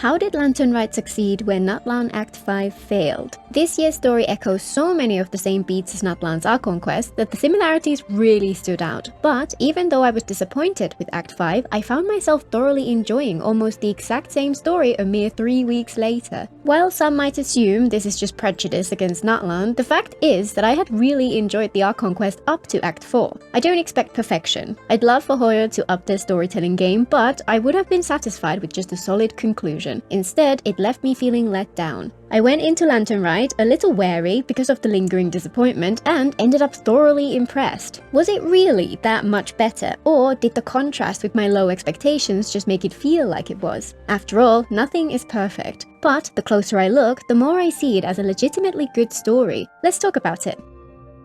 How did Lantern Rite succeed where Natlan Act V failed? This year's story echoes so many of the same beats as Natlan's Archon Quests that the similarities really stood out. But even though I was disappointed with Act V, I found myself thoroughly enjoying almost the exact same story a mere 3 weeks later. While some might assume this is just prejudice against Natlan, the fact is that I had really enjoyed the Archon Quest up to Act 4. I don't expect perfection. I'd love for Hoyo to up their storytelling game, but I would have been satisfied with just a solid conclusion. Instead, it left me feeling let down. I went into Lantern Rite a little wary because of the lingering disappointment and ended up thoroughly impressed. Was it really that much better, or did the contrast with my low expectations just make it feel like it was? After all, nothing is perfect. But the closer I look, the more I see it as a legitimately good story. Let's talk about it.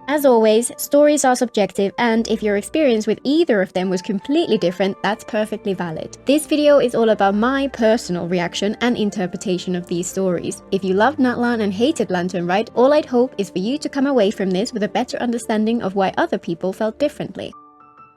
As always, stories are subjective, and if your experience with either of them was completely different, that's perfectly valid. This video is all about my personal reaction and interpretation of these stories. If you loved Natlan and hated Lantern Rite, all I'd hope is for you to come away from this with a better understanding of why other people felt differently.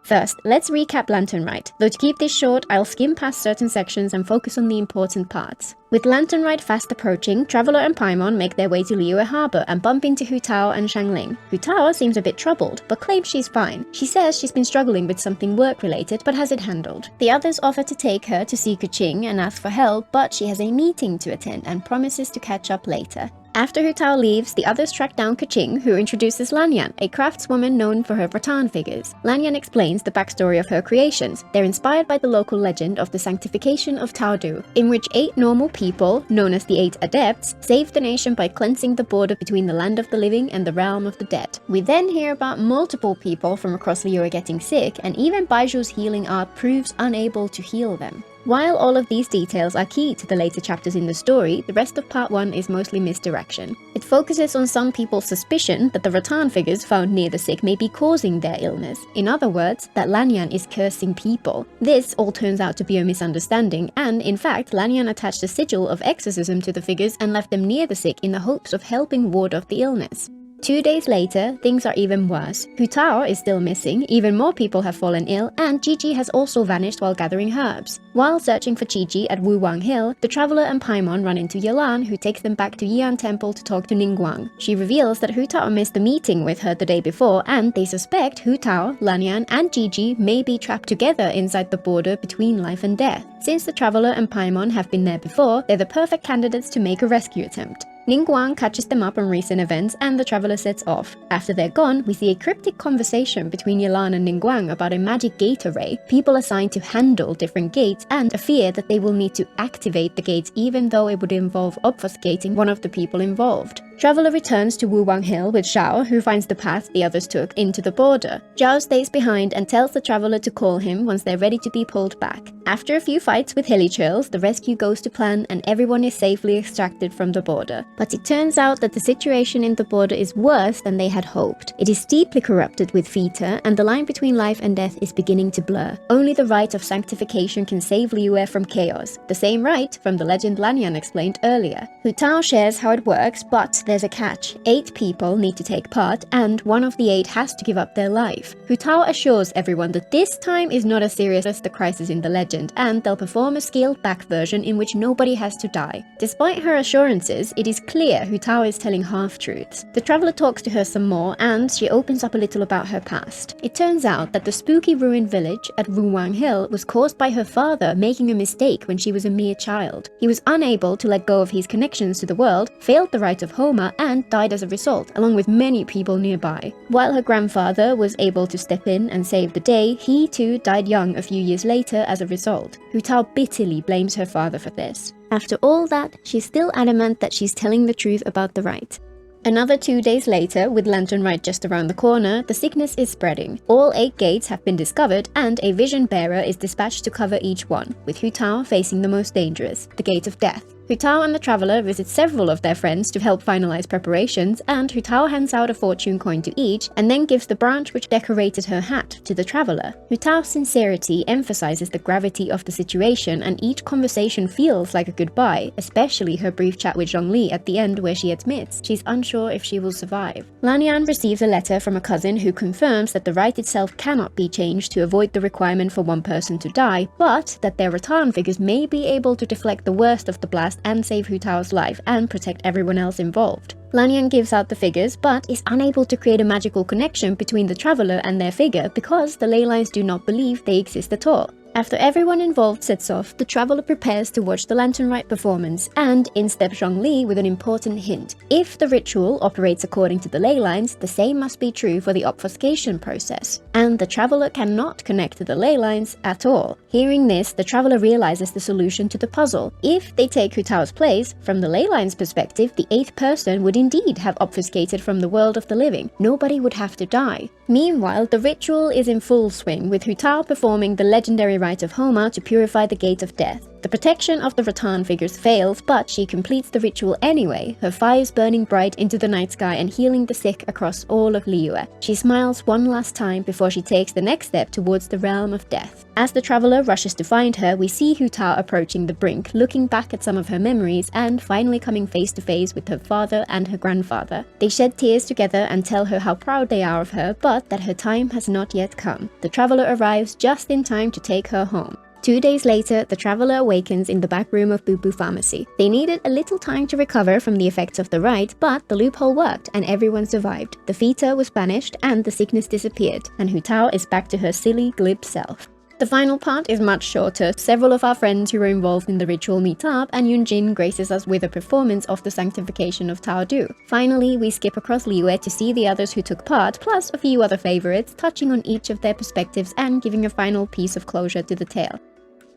First, let's recap Lantern Rite, though to keep this short, I'll skim past certain sections and focus on the important parts. With Lantern Rite fast approaching, Traveler and Paimon make their way to Liyue Harbor and bump into Hu Tao and Xiangling. Hu Tao seems a bit troubled, but claims she's fine. She says she's been struggling with something work-related, but has it handled. The others offer to take her to see Qiqi and ask for help, but she has a meeting to attend and promises to catch up later. After Hu Tao leaves, the others track down Qiqi, who introduces Lanyan, a craftswoman known for her rattan figures. Lanyan explains the backstory of her creations. They're inspired by the local legend of the sanctification of Overdue, in which 8 normal people, known as the 8 Adepts, saved the nation by cleansing the border between the land of the living and the realm of the dead. We then hear about multiple people from across Liyue getting sick, and even Baiju's healing art proves unable to heal them. While all of these details are key to the later chapters in the story, the rest of part 1 is mostly misdirection. It focuses on some people's suspicion that the rattan figures found near the sick may be causing their illness. In other words, that Lanyan is cursing people. This all turns out to be a misunderstanding, and in fact, Lanyan attached a sigil of exorcism to the figures and left them near the sick in the hopes of helping ward off the illness. 2 days later, things are even worse. Hu Tao is still missing, even more people have fallen ill, and Qiqi has also vanished while gathering herbs. While searching for Qiqi at Wuwang Hill, the Traveler and Paimon run into Yelan, who takes them back to Yian Temple to talk to Ningguang. She reveals that Hu Tao missed the meeting with her the day before, and they suspect Hu Tao, Lanyan, and Qiqi may be trapped together inside the border between life and death. Since the Traveler and Paimon have been there before, they're the perfect candidates to make a rescue attempt. Ningguang catches them up on recent events and the Traveler sets off. After they're gone, we see a cryptic conversation between Yelan and Ningguang about a magic gate array, people assigned to handle different gates, and a fear that they will need to activate the gates even though it would involve obfuscating one of the people involved. Traveler returns to Wuwang Hill with Zhao, who finds the path the others took into the border. Zhao stays behind and tells the Traveler to call him once they're ready to be pulled back. After a few fights with Hilly-Churls, the rescue goes to plan and everyone is safely extracted from the border. But it turns out that the situation in the border is worse than they had hoped. It is deeply corrupted with Vita, and the line between life and death is beginning to blur. Only the rite of sanctification can save Liyue from chaos, the same rite from the legend Lanyan explained earlier. Hu Tao shares how it works, but there's a catch. 8 people need to take part, and one of the 8 has to give up their life. Hu Tao assures everyone that this time is not as serious as the crisis in the legend, and they'll perform a scaled-back version in which nobody has to die. Despite her assurances, it is clear Hu Tao is telling half-truths. The Traveler talks to her some more, and she opens up a little about her past. It turns out that the spooky ruined village at Wuwang Hill was caused by her father making a mistake when she was a mere child. He was unable to let go of his connections to the world, failed the rite of Homa, and died as a result, along with many people nearby. While her grandfather was able to step in and save the day, he too died young a few years later as a result. Hu Tao bitterly blames her father for this. After all that, she's still adamant that she's telling the truth about the rite. Another 2 days later, with Lantern Rite just around the corner, the sickness is spreading. All 8 gates have been discovered, and a vision bearer is dispatched to cover each one, with Hu Tao facing the most dangerous, the Gate of Death. Hu Tao and the Traveler visit several of their friends to help finalize preparations, and Hu Tao hands out a fortune coin to each, and then gives the branch which decorated her hat to the Traveler. Hu Tao's sincerity emphasizes the gravity of the situation, and each conversation feels like a goodbye, especially her brief chat with Zhongli at the end where she admits she's unsure if she will survive. Lanian receives a letter from a cousin who confirms that the rite itself cannot be changed to avoid the requirement for one person to die, but that their rattan figures may be able to deflect the worst of the blast and save Hu Tao's life and protect everyone else involved. Lanian gives out the figures, but is unable to create a magical connection between the Traveler and their figure because the ley lines do not believe they exist at all. After everyone involved sets off, the Traveler prepares to watch the Lantern Rite performance, and in steps Zhongli with an important hint. If the ritual operates according to the ley lines, the same must be true for the obfuscation process, and the Traveler cannot connect to the ley lines at all. Hearing this, the Traveler realizes the solution to the puzzle. If they take Hu Tao's place, from the ley lines perspective, the 8th person would indeed have obfuscated from the world of the living. Nobody would have to die. Meanwhile, the ritual is in full swing, with Hu Tao performing the legendary rite of Homa to purify the Gate of Death. The protection of the rattan figures fails, but she completes the ritual anyway, her fires burning bright into the night sky and healing the sick across all of Liyue. She smiles one last time before she takes the next step towards the realm of death. As the Traveler rushes to find her, we see Hu Tao approaching the brink, looking back at some of her memories and finally coming face to face with her father and her grandfather. They shed tears together and tell her how proud they are of her, but that her time has not yet come. The Traveler arrives just in time to take her home. 2 days later, the Traveler awakens in the back room of Boo Boo Pharmacy. They needed a little time to recover from the effects of the rite, but the loophole worked and everyone survived. The Feta was banished and the sickness disappeared, and Hu Tao is back to her silly, glib self. The final part is much shorter. Several of our friends who were involved in the ritual meet up, and Yunjin graces us with a performance of the sanctification of Tao Du. Finally, we skip across Liyue to see the others who took part, plus a few other favorites, touching on each of their perspectives and giving a final piece of closure to the tale.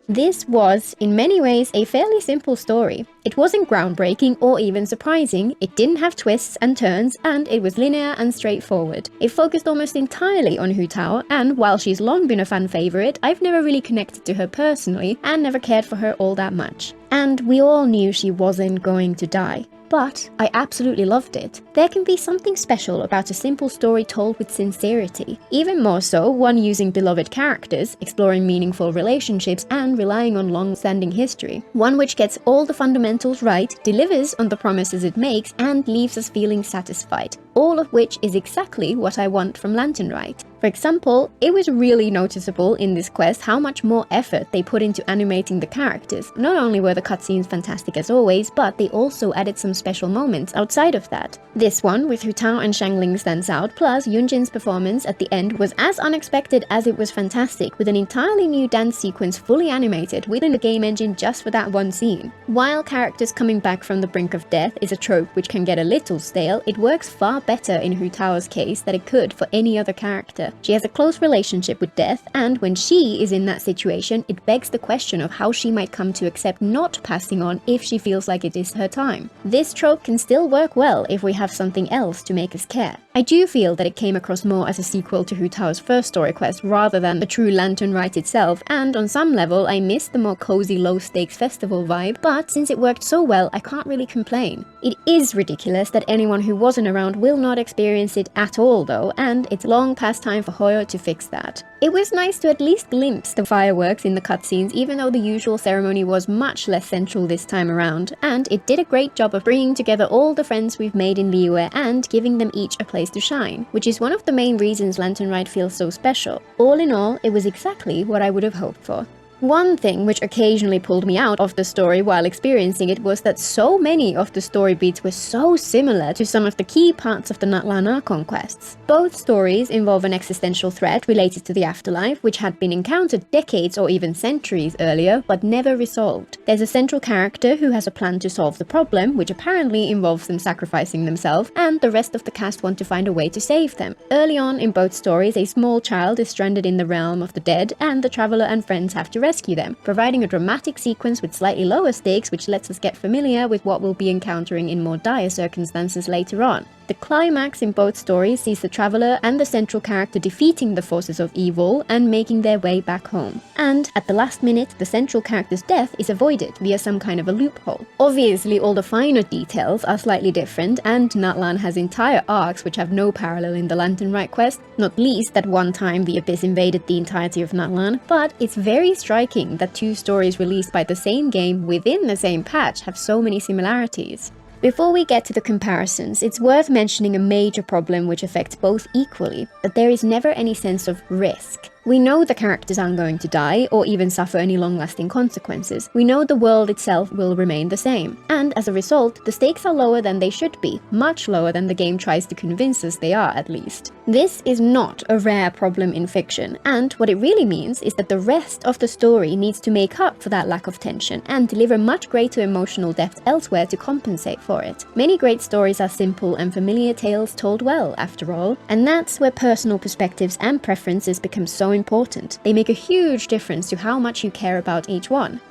This was, in many ways, a fairly simple story. It wasn't groundbreaking or even surprising, it didn't have twists and turns, and it was linear and straightforward. It focused almost entirely on Hu Tao, and while she's long been a fan favorite, I've never really connected to her personally, and never cared for her all that much. And we all knew she wasn't going to die. But I absolutely loved it. There can be something special about a simple story told with sincerity. Even more so, one using beloved characters, exploring meaningful relationships, and relying on long-standing history. One which gets all the fundamentals right, delivers on the promises it makes, and leaves us feeling satisfied. All of which is exactly what I want from Lantern Rite. For example, it was really noticeable in this quest how much more effort they put into animating the characters. Not only were the cutscenes fantastic as always, but they also added some special moments outside of that. This one, with Hu Tao and Xiangling, stands out, plus Yunjin's performance at the end was as unexpected as it was fantastic, with an entirely new dance sequence fully animated within the game engine just for that one scene. While characters coming back from the brink of death is a trope which can get a little stale, it works far better in Hu Tao's case than it could for any other character. She has a close relationship with death, and when she is in that situation, it begs the question of how she might come to accept not passing on if she feels like it is her time. This trope can still work well if we have something else to make us care. I do feel that it came across more as a sequel to Hu Tao's first story quest rather than a true Lantern Rite itself, and on some level I missed the more cozy low-stakes festival vibe, but since it worked so well, I can't really complain. It is ridiculous that anyone who wasn't around will not experience it at all though, and it's long past time for Hoyo to fix that. It was nice to at least glimpse the fireworks in the cutscenes, even though the usual ceremony was much less central this time around, and it did a great job of bringing together all the friends we've made in Liyue and giving them each a place to shine, which is one of the main reasons Lantern Rite feels so special. All in all, it was exactly what I would have hoped for. One thing which occasionally pulled me out of the story while experiencing it was that so many of the story beats were so similar to some of the key parts of the Natlan Archon Quests. Both stories involve an existential threat related to the afterlife, which had been encountered decades or even centuries earlier, but never resolved. There's a central character who has a plan to solve the problem, which apparently involves them sacrificing themselves, and the rest of the cast want to find a way to save them. Early on in both stories, a small child is stranded in the realm of the dead, and the Traveler and friends have to rescue them, providing a dramatic sequence with slightly lower stakes which lets us get familiar with what we'll be encountering in more dire circumstances later on. The climax in both stories sees the traveler and the central character defeating the forces of evil and making their way back home. And at the last minute, the central character's death is avoided via some kind of a loophole. Obviously, all the finer details are slightly different, and Natlan has entire arcs which have no parallel in the Lantern Rite quest, not least that one time the Abyss invaded the entirety of Natlan, but it's very striking that two stories released by the same game within the same patch have so many similarities. Before we get to the comparisons, it's worth mentioning a major problem which affects both equally, that there is never any sense of risk. We know the characters aren't going to die, or even suffer any long-lasting consequences. We know the world itself will remain the same. And as a result, the stakes are lower than they should be, much lower than the game tries to convince us they are at least. This is not a rare problem in fiction, and what it really means is that the rest of the story needs to make up for that lack of tension, and deliver much greater emotional depth elsewhere to compensate for it. Many great stories are simple and familiar tales told well, after all, and that's where personal perspectives and preferences become so important. They make a huge difference to how much you care about each one.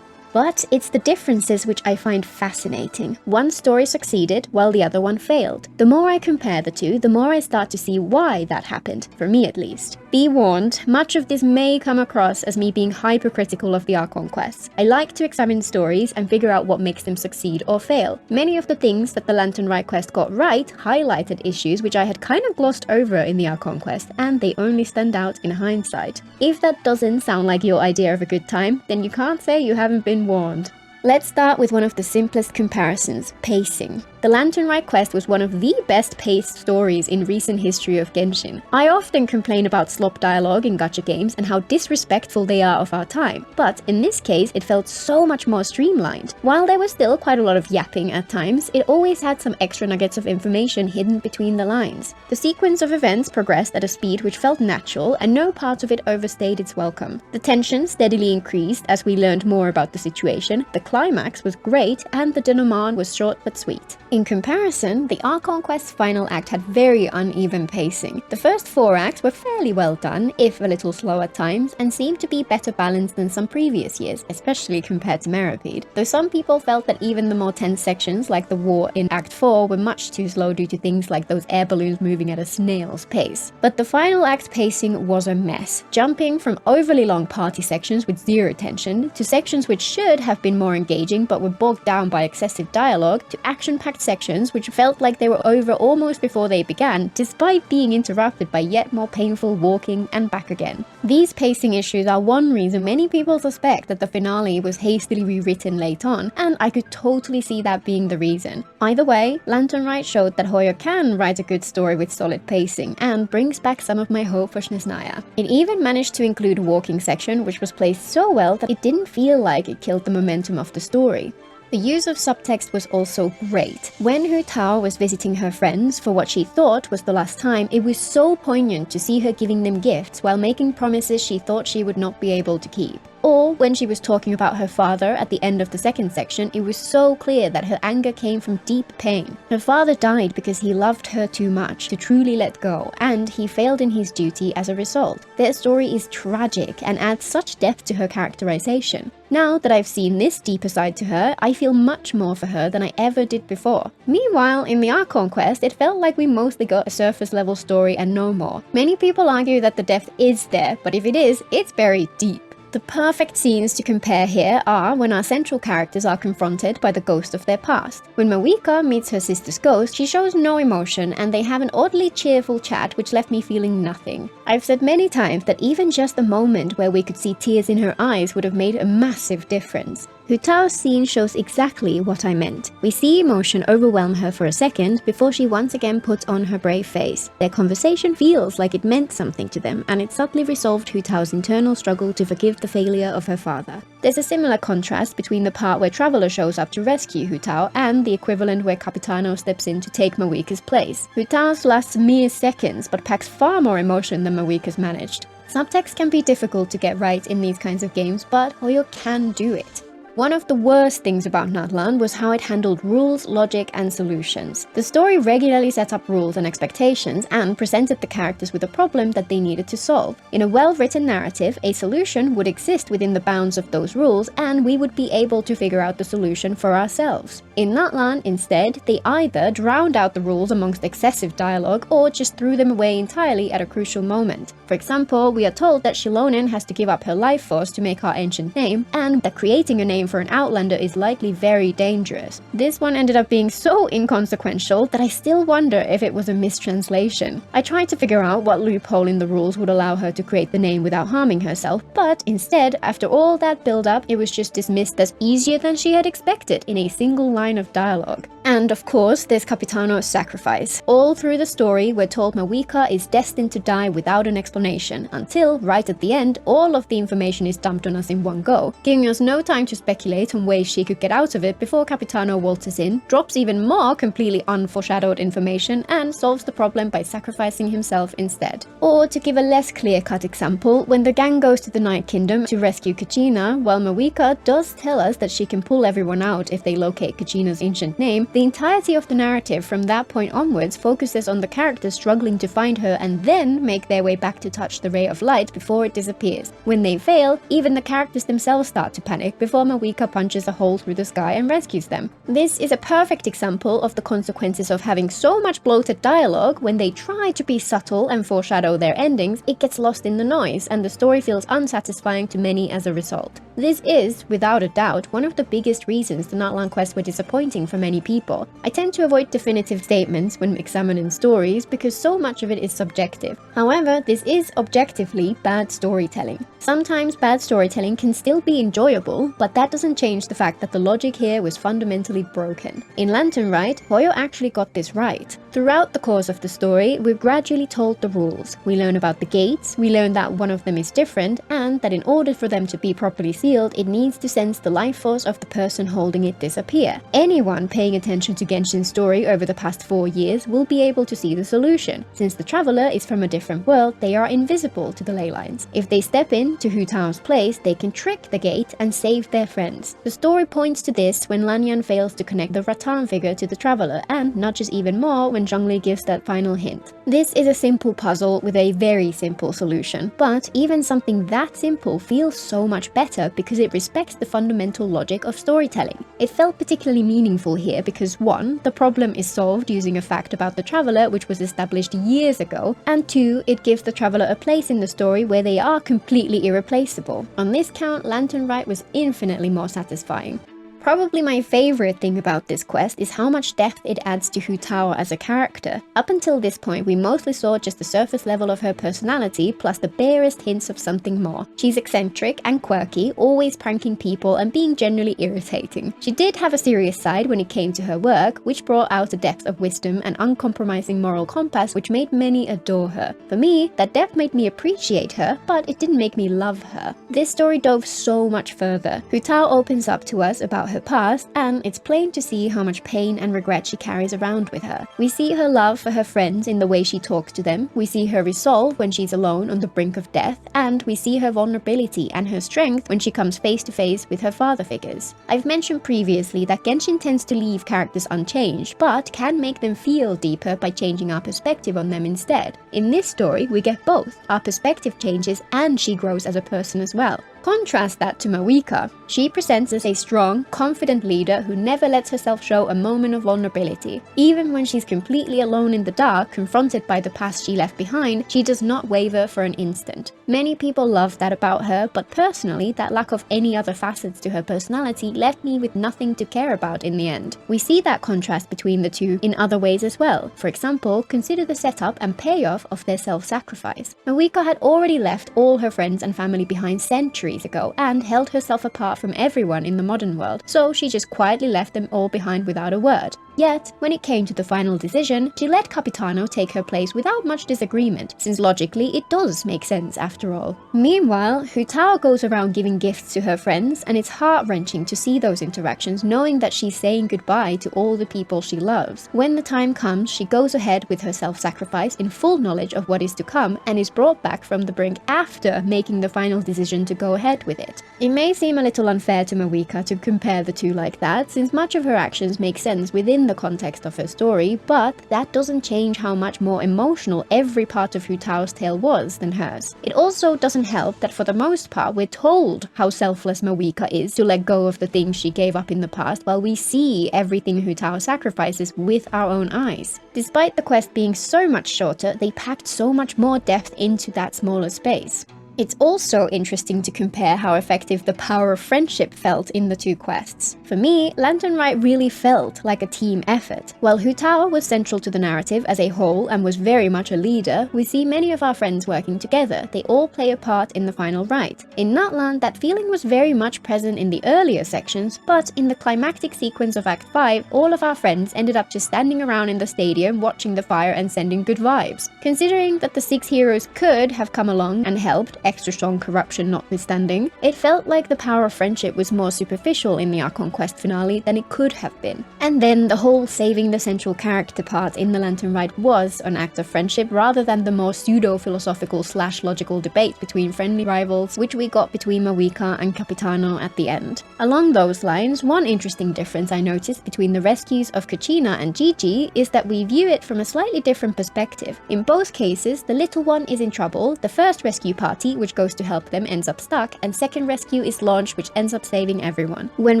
But it's the differences which I find fascinating. One story succeeded while the other one failed. The more I compare the two, the more I start to see why that happened, for me at least. Be warned, much of this may come across as me being hypercritical of the Archon Quests. I like to examine stories and figure out what makes them succeed or fail. Many of the things that the Lantern Rite quest got right highlighted issues which I had kind of glossed over in the Archon Quest, and they only stand out in hindsight. If that doesn't sound like your idea of a good time, then you can't say you haven't been warned. Let's start with one of the simplest comparisons, pacing. The Lantern Rite quest was one of the best paced stories in recent history of Genshin. I often complain about slop dialogue in gacha games and how disrespectful they are of our time, but in this case it felt so much more streamlined. While there was still quite a lot of yapping at times, it always had some extra nuggets of information hidden between the lines. The sequence of events progressed at a speed which felt natural, and no part of it overstayed its welcome. The tension steadily increased as we learned more about the situation, the climax was great, and the denouement was short but sweet. In comparison, the Archon Quest's final act had very uneven pacing. The first 4 acts were fairly well done, if a little slow at times, and seemed to be better balanced than some previous years, especially compared to Meripede, though some people felt that even the more tense sections, like the war in Act 4, were much too slow due to things like those air balloons moving at a snail's pace. But the final act's pacing was a mess, jumping from overly long party sections with zero tension, to sections which should have been more engaging but were bogged down by excessive dialogue, to action-packed sections which felt like they were over almost before they began, despite being interrupted by yet more painful walking and back again. These pacing issues are one reason many people suspect that the finale was hastily rewritten late on, and I could totally see that being the reason. Either way, Lantern Rite showed that Hoyo can write a good story with solid pacing, and brings back some of my hope for Snezhnaya. It even managed to include a walking section which was placed so well that it didn't feel like it killed the momentum of the story. The use of subtext was also great. When Hu Tao was visiting her friends for what she thought was the last time, it was so poignant to see her giving them gifts while making promises she thought she would not be able to keep. Or when she was talking about her father at the end of the second section, it was so clear that her anger came from deep pain. Her father died because he loved her too much to truly let go, and he failed in his duty as a result. Their story is tragic and adds such depth to her characterization. Now that I've seen this deeper side to her, I feel much more for her than I ever did before. Meanwhile, in the Archon Quest, it felt like we mostly got a surface level story and no more. Many people argue that the depth is there, but if it is, it's buried deep. The perfect scenes to compare here are when our central characters are confronted by the ghost of their past. When Mawika meets her sister's ghost, she shows no emotion, and they have an oddly cheerful chat which left me feeling nothing. I've said many times that even just a moment where we could see tears in her eyes would have made a massive difference. Hu Tao's scene shows exactly what I meant. We see emotion overwhelm her for a second before she once again puts on her brave face. Their conversation feels like it meant something to them, and it subtly resolved Hu Tao's internal struggle to forgive the failure of her father. There's a similar contrast between the part where Traveler shows up to rescue Hu Tao and the equivalent where Capitano steps in to take Mawika's place. Hu Tao's lasts mere seconds but packs far more emotion than Mawika's managed. Subtext can be difficult to get right in these kinds of games, but Hoyo can do it. One of the worst things about Natlan was how it handled rules, logic, and solutions. The story regularly set up rules and expectations and presented the characters with a problem that they needed to solve. In a well-written narrative, a solution would exist within the bounds of those rules, and we would be able to figure out the solution for ourselves. In Natlan, instead, they either drowned out the rules amongst excessive dialogue or just threw them away entirely at a crucial moment. For example, we are told that Shilonen has to give up her life force to make her ancient name, and that creating a name for an outlander is likely very dangerous. This one ended up being so inconsequential that I still wonder if it was a mistranslation. I tried to figure out what loophole in the rules would allow her to create the name without harming herself, but instead, after all that build-up, it was just dismissed as easier than she had expected in a single line of dialogue. And of course, there's Capitano's sacrifice. All through the story, we're told Mawika is destined to die without an explanation, until, right at the end, all of the information is dumped on us in one go, giving us no time to speculate on ways she could get out of it before Capitano waltzes in, drops even more completely unforeshadowed information, and solves the problem by sacrificing himself instead. Or, to give a less clear-cut example, when the gang goes to the Night Kingdom to rescue Qiqi, while Mawika does tell us that she can pull everyone out if they locate Qiqi's ancient name, the entirety of the narrative from that point onwards focuses on the characters struggling to find her and then make their way back to touch the ray of light before it disappears. When they fail, even the characters themselves start to panic before Mawika punches a hole through the sky and rescues them. This is a perfect example of the consequences of having so much bloated dialogue. When they try to be subtle and foreshadow their endings, it gets lost in the noise, and the story feels unsatisfying to many as a result. This is, without a doubt, one of the biggest reasons the Natlan quests were disappointing for many people. I tend to avoid definitive statements when examining stories because so much of it is subjective. However, this is objectively bad storytelling. Sometimes bad storytelling can still be enjoyable, but that doesn't change the fact that the logic here was fundamentally broken. In Lantern Rite, Hoyo actually got this right. Throughout the course of the story, we're gradually told the rules. We learn about the gates, we learn that one of them is different, and that in order for them to be properly sealed, it needs to sense the life force of the person holding it disappear. Anyone paying attention to Genshin's story over the past 4 years will be able to see the solution. Since the traveler is from a different world, they are invisible to the ley lines. If they step in to Hu Tao's place, they can trick the gate and save their friends. The story points to this when Lanyan fails to connect the Rattan figure to the traveler, and nudges even more when Zhongli gives that final hint. This is a simple puzzle with a very simple solution, but even something that simple feels so much better because it respects the fundamental logic of storytelling. It felt particularly meaningful here because 1. The problem is solved using a fact about the traveler which was established years ago, and 2. It gives the traveler a place in the story where they are completely irreplaceable. On this count, Lantern Rite was infinitely more satisfying. Probably my favorite thing about this quest is how much depth it adds to Hu Tao as a character. Up until this point, we mostly saw just the surface level of her personality, plus the barest hints of something more. She's eccentric and quirky, always pranking people and being generally irritating. She did have a serious side when it came to her work, which brought out a depth of wisdom and uncompromising moral compass which made many adore her. For me, that depth made me appreciate her, but it didn't make me love her. This story dove so much further. Hu Tao opens up to us about her past, and it's plain to see how much pain and regret she carries around with her. We see her love for her friends in the way she talks to them, we see her resolve when she's alone on the brink of death, and we see her vulnerability and her strength when she comes face to face with her father figures. I've mentioned previously that Genshin tends to leave characters unchanged, but can make them feel deeper by changing our perspective on them instead. In this story, we get both. Our perspective changes and she grows as a person as well. Contrast that to Mawika. She presents as a strong, confident leader who never lets herself show a moment of vulnerability. Even when she's completely alone in the dark, confronted by the past she left behind, she does not waver for an instant. Many people love that about her, but personally, that lack of any other facets to her personality left me with nothing to care about in the end. We see that contrast between the two in other ways as well. For example, consider the setup and payoff of their self-sacrifice. Mawika had already left all her friends and family behind centuries ago and held herself apart from everyone in the modern world, so she just quietly left them all behind without a word. Yet, when it came to the final decision, she let Capitano take her place without much disagreement, since logically it does make sense after all. Meanwhile, Hu Tao goes around giving gifts to her friends, and it's heart-wrenching to see those interactions knowing that she's saying goodbye to all the people she loves. When the time comes, she goes ahead with her self-sacrifice in full knowledge of what is to come, and is brought back from the brink after making the final decision to go ahead with it. It may seem a little unfair to Mawika to compare the two like that, since much of her actions make sense within the context of her story, but that doesn't change how much more emotional every part of Hu Tao's tale was than hers. It also doesn't help that for the most part we're told how selfless Mawika is to let go of the things she gave up in the past, while we see everything Hu Tao sacrifices with our own eyes. Despite the quest being so much shorter, they packed so much more depth into that smaller space. It's also interesting to compare how effective the power of friendship felt in the two quests. For me, Lantern Rite really felt like a team effort. While Hu Tao was central to the narrative as a whole and was very much a leader, we see many of our friends working together. They all play a part in the final rite. In Natlan, that feeling was very much present in the earlier sections, but in the climactic sequence of Act 5, all of our friends ended up just standing around in the stadium watching the fire and sending good vibes. Considering that the 6 heroes could have come along and helped, extra strong corruption notwithstanding, it felt like the power of friendship was more superficial in the Archon Quest finale than it could have been. And then the whole saving the central character part in the Lantern Rite was an act of friendship rather than the more pseudo-philosophical / logical debate between friendly rivals, which we got between Mawika and Capitano at the end. Along those lines, one interesting difference I noticed between the rescues of Qiqi and Qiqi is that we view it from a slightly different perspective. In both cases, the little one is in trouble, the first rescue party, which goes to help them, ends up stuck, and second rescue is launched, which ends up saving everyone. When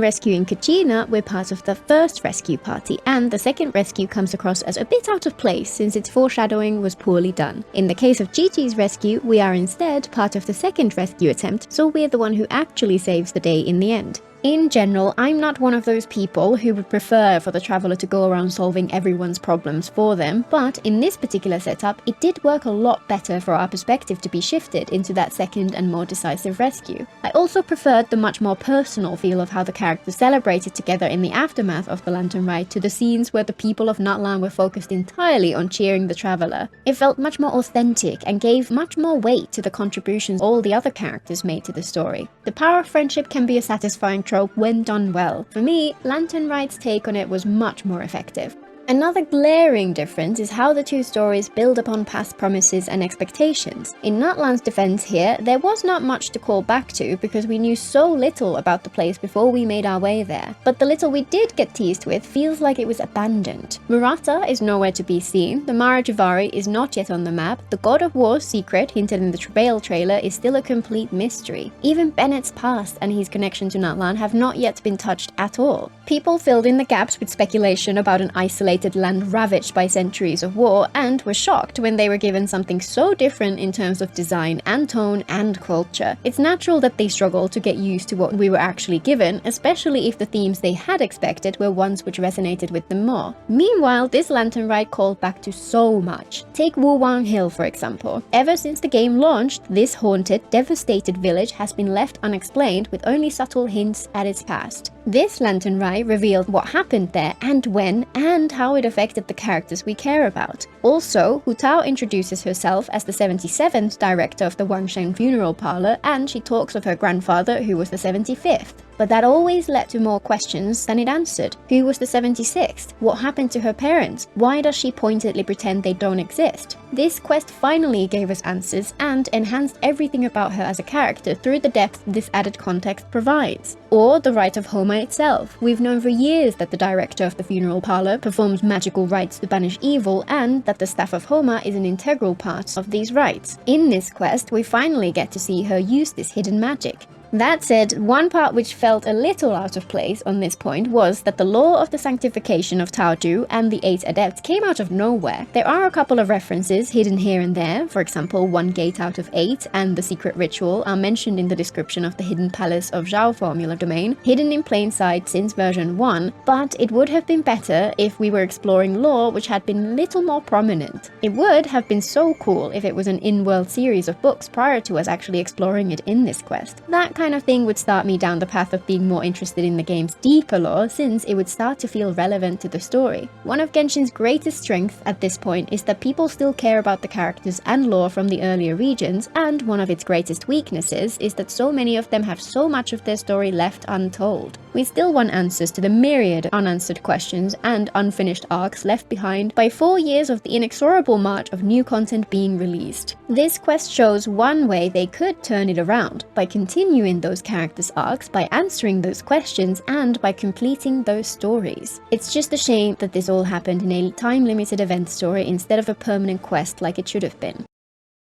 rescuing Qiqi, we're part of the first rescue party, and the second rescue comes across as a bit out of place since its foreshadowing was poorly done. In the case of Qiqi's rescue, we are instead part of the second rescue attempt, so we're the one who actually saves the day in the end. In general, I'm not one of those people who would prefer for the traveler to go around solving everyone's problems for them, but in this particular setup, it did work a lot better for our perspective to be shifted into that second and more decisive rescue. I also preferred the much more personal feel of how the characters celebrated together in the aftermath of the Lantern Rite to the scenes where the people of Natlan were focused entirely on cheering the traveler. It felt much more authentic and gave much more weight to the contributions all the other characters made to the story. The power of friendship can be a satisfying trope when done well. For me, Lantern Rite's take on it was much more effective. Another glaring difference is how the two stories build upon past promises and expectations. In Natlan's defense here, there was not much to call back to because we knew so little about the place before we made our way there. But the little we did get teased with feels like it was abandoned. Murata is nowhere to be seen, the Mara Javari is not yet on the map, the God of War's secret hinted in the Travail trailer is still a complete mystery. Even Bennett's past and his connection to Natlan have not yet been touched at all. People filled in the gaps with speculation about an isolated land ravaged by centuries of war and were shocked when they were given something so different in terms of design and tone and culture. It's natural that they struggle to get used to what we were actually given, especially if the themes they had expected were ones which resonated with them more. Meanwhile, this Lantern Rite called back to so much. Take Wuwang Hill for example. Ever since the game launched, this haunted, devastated village has been left unexplained with only subtle hints at its past. This Lantern Rite revealed what happened there and when and how it affected the characters we care about. Also, Hu Tao introduces herself as the 77th director of the Wangshan funeral parlor, and she talks of her grandfather who was the 75th. But that always led to more questions than it answered. Who was the 76th? What happened to her parents? Why does she pointedly pretend they don't exist? This quest finally gave us answers and enhanced everything about her as a character through the depth this added context provides. Or the rite of Homa itself. We've known for years that the director of the funeral parlor performs magical rites to banish evil, and that the staff of Homa is an integral part of these rites. In this quest, we finally get to see her use this hidden magic. That said, one part which felt a little out of place on this point was that the law of the sanctification of Taoju and the 8 Adepts came out of nowhere. There are a couple of references hidden here and there, for example 1 gate out of 8 and the secret ritual are mentioned in the description of the hidden palace of Zhao formula domain, hidden in plain sight since version 1, but it would have been better if we were exploring lore which had been a little more prominent. It would have been so cool if it was an in-world series of books prior to us actually exploring it in this quest. That kind of thing would start me down the path of being more interested in the game's deeper lore, since it would start to feel relevant to the story. One of Genshin's greatest strengths at this point is that people still care about the characters and lore from the earlier regions, and one of its greatest weaknesses is that so many of them have so much of their story left untold. We still want answers to the myriad unanswered questions and unfinished arcs left behind by 4 years of the inexorable march of new content being released. This quest shows one way they could turn it around, by continuing those characters' arcs, by answering those questions, and by completing those stories. It's just a shame that this all happened in a time-limited event story instead of a permanent quest like it should have been.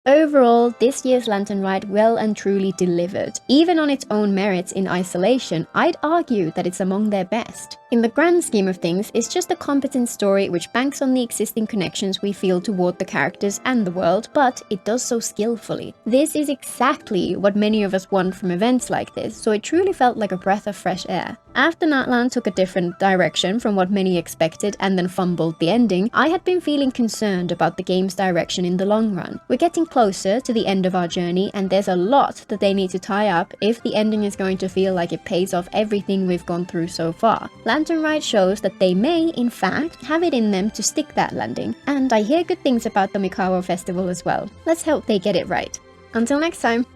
Overall, this year's Lantern Rite well and truly delivered. Even on its own merits in isolation, I'd argue that it's among their best. In the grand scheme of things, it's just a competent story which banks on the existing connections we feel toward the characters and the world, but it does so skillfully. This is exactly what many of us want from events like this, so it truly felt like a breath of fresh air. After Natlan took a different direction from what many expected and then fumbled the ending, I had been feeling concerned about the game's direction in the long run. We're getting closer to the end of our journey, and there's a lot that they need to tie up if the ending is going to feel like it pays off everything we've gone through so far. Lantern Rite shows that they may, in fact, have it in them to stick that landing, and I hear good things about the Mikawa festival as well. Let's hope they get it right. Until next time!